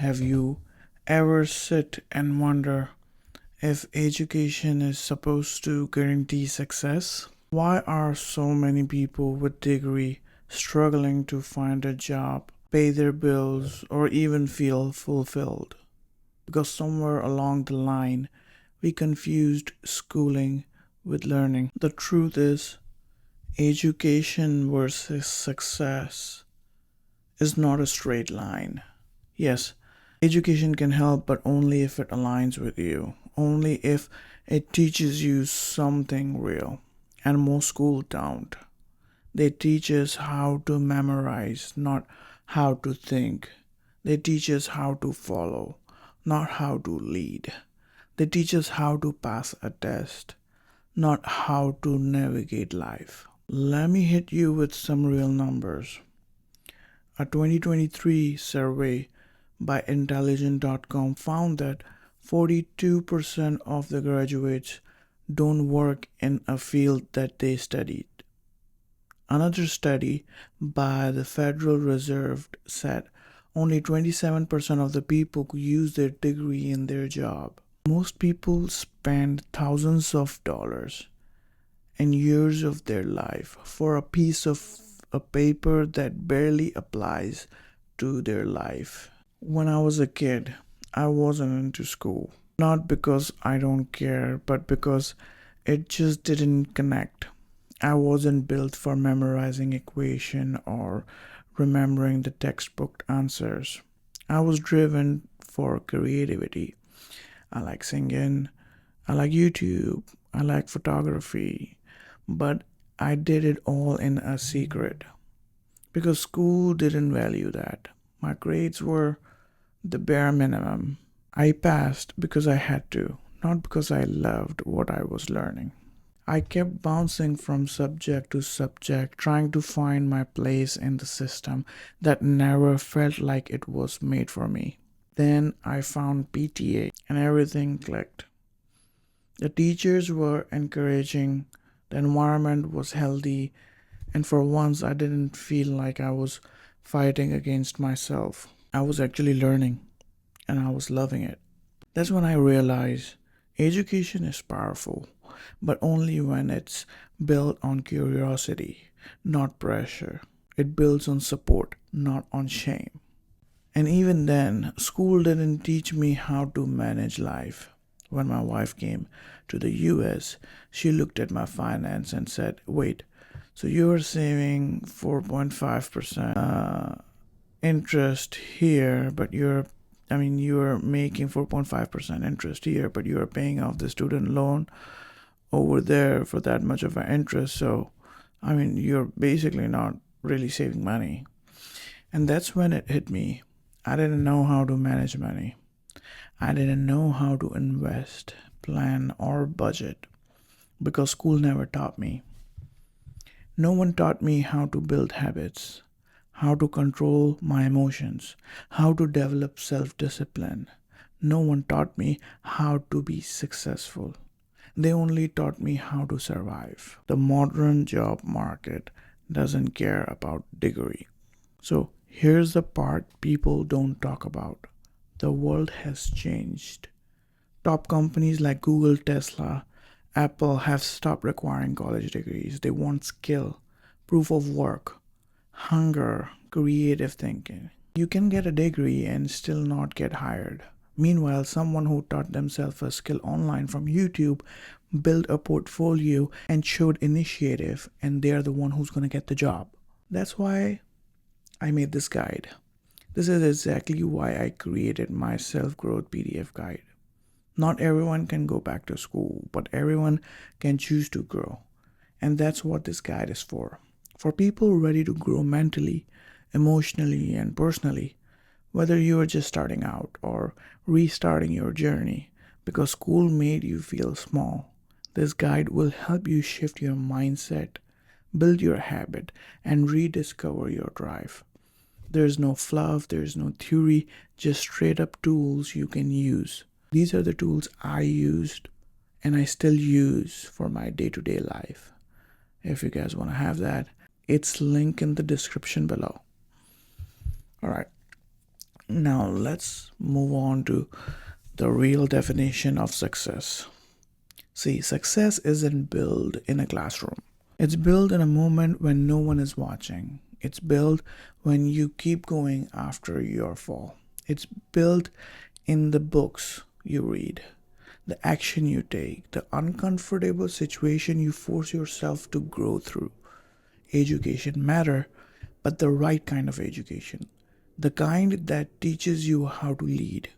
Have you ever sit and wonder if education is supposed to guarantee success? Why are so many people with degree struggling to find a job, pay their bills, or even feel fulfilled? Because somewhere along the line, we confused schooling with learning. The truth is, education versus success is not a straight line. Yes, education can help, but only if it aligns with you, only if it teaches you something real. And most schools don't. They teach us how to memorize, not how to think. They teach us how to follow, not how to lead. They teach us how to pass a test, not how to navigate life. Let me hit you with some real numbers. A 2023 survey by intelligent.com found that 42% of the graduates don't work in a field that they studied. Another study by the Federal Reserve said only 27% of the people could use their degree in their job. Most people spend thousands of dollars and years of their life for a piece of a paper that barely applies to their life. When I was a kid, I wasn't into school. Not because I don't care, but because it just didn't connect. I wasn't built for memorizing equation or remembering the textbook answers. I was driven for creativity. I like singing, I like YouTube, I like photography, but I did it all in a secret because school didn't value that. My grades were the bare minimum. I passed because I had to, not because I loved what I was learning. I kept bouncing from subject to subject, trying to find my place in the system that never felt like it was made for me. Then I found PTA and everything clicked. The teachers were encouraging, the environment was healthy, and for once I didn't feel like I was fighting against myself. I was actually learning and I was loving it. That's when I realized education is powerful, but only when it's built on curiosity, not pressure. It builds on support, not on shame. And even then, school didn't teach me how to manage life. When my wife came to the US, she looked at my finance and said, "Wait, so you're saving 4.5% interest here, but you're making 4.5% interest here, but you're paying off the student loan over there for that much of an interest. So, you're basically not really saving money." And that's when it hit me. I didn't know how to manage money. I didn't know how to invest, plan, or budget because school never taught me. No one taught me how to build habits, how to control my emotions, how to develop self discipline. No one taught me how to be successful. They only taught me how to survive. The modern job market doesn't care about degree. So here's the part people don't talk about. The world has changed. Top companies like Google, Tesla, Apple have stopped requiring college degrees. They want skill, proof of work, hunger, creative thinking. You can get a degree and still not get hired. Meanwhile, someone who taught themselves a skill online from YouTube built a portfolio and showed initiative, and they're the one who's going to get the job. That's why I made this guide. This is exactly why I created my self-growth PDF guide. Not everyone can go back to school, but everyone can choose to grow. And that's what this guide is for. For people ready to grow mentally, emotionally, and personally, whether you are just starting out or restarting your journey because school made you feel small. This guide will help you shift your mindset, build your habit, and rediscover your drive. There's no fluff, there's no theory, just straight up tools you can use. These are the tools I used and I still use for my day-to-day life. If you guys want to have that, it's linked in the description below. All right. Now, let's move on to the real definition of success. See, success isn't built in a classroom. It's built in a moment when no one is watching. It's built when you keep going after your fall. It's built in the books you read, the action you take, the uncomfortable situation you force yourself to grow through. Education matter, but the right kind of education. The kind that teaches you how to lead,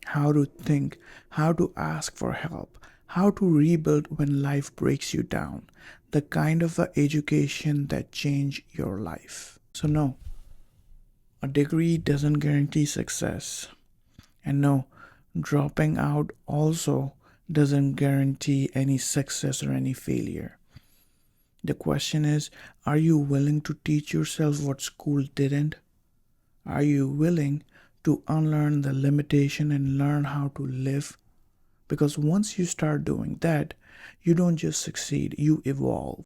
how to think, how to ask for help, how to rebuild when life breaks you down. The kind of education that change your life. So no, a degree doesn't guarantee success. And no, dropping out also doesn't guarantee any success or any failure. The question is, are you willing to teach yourself what school didn't? Are you willing to unlearn the limitation and learn how to live? Because once you start doing that, you don't just succeed, you evolve.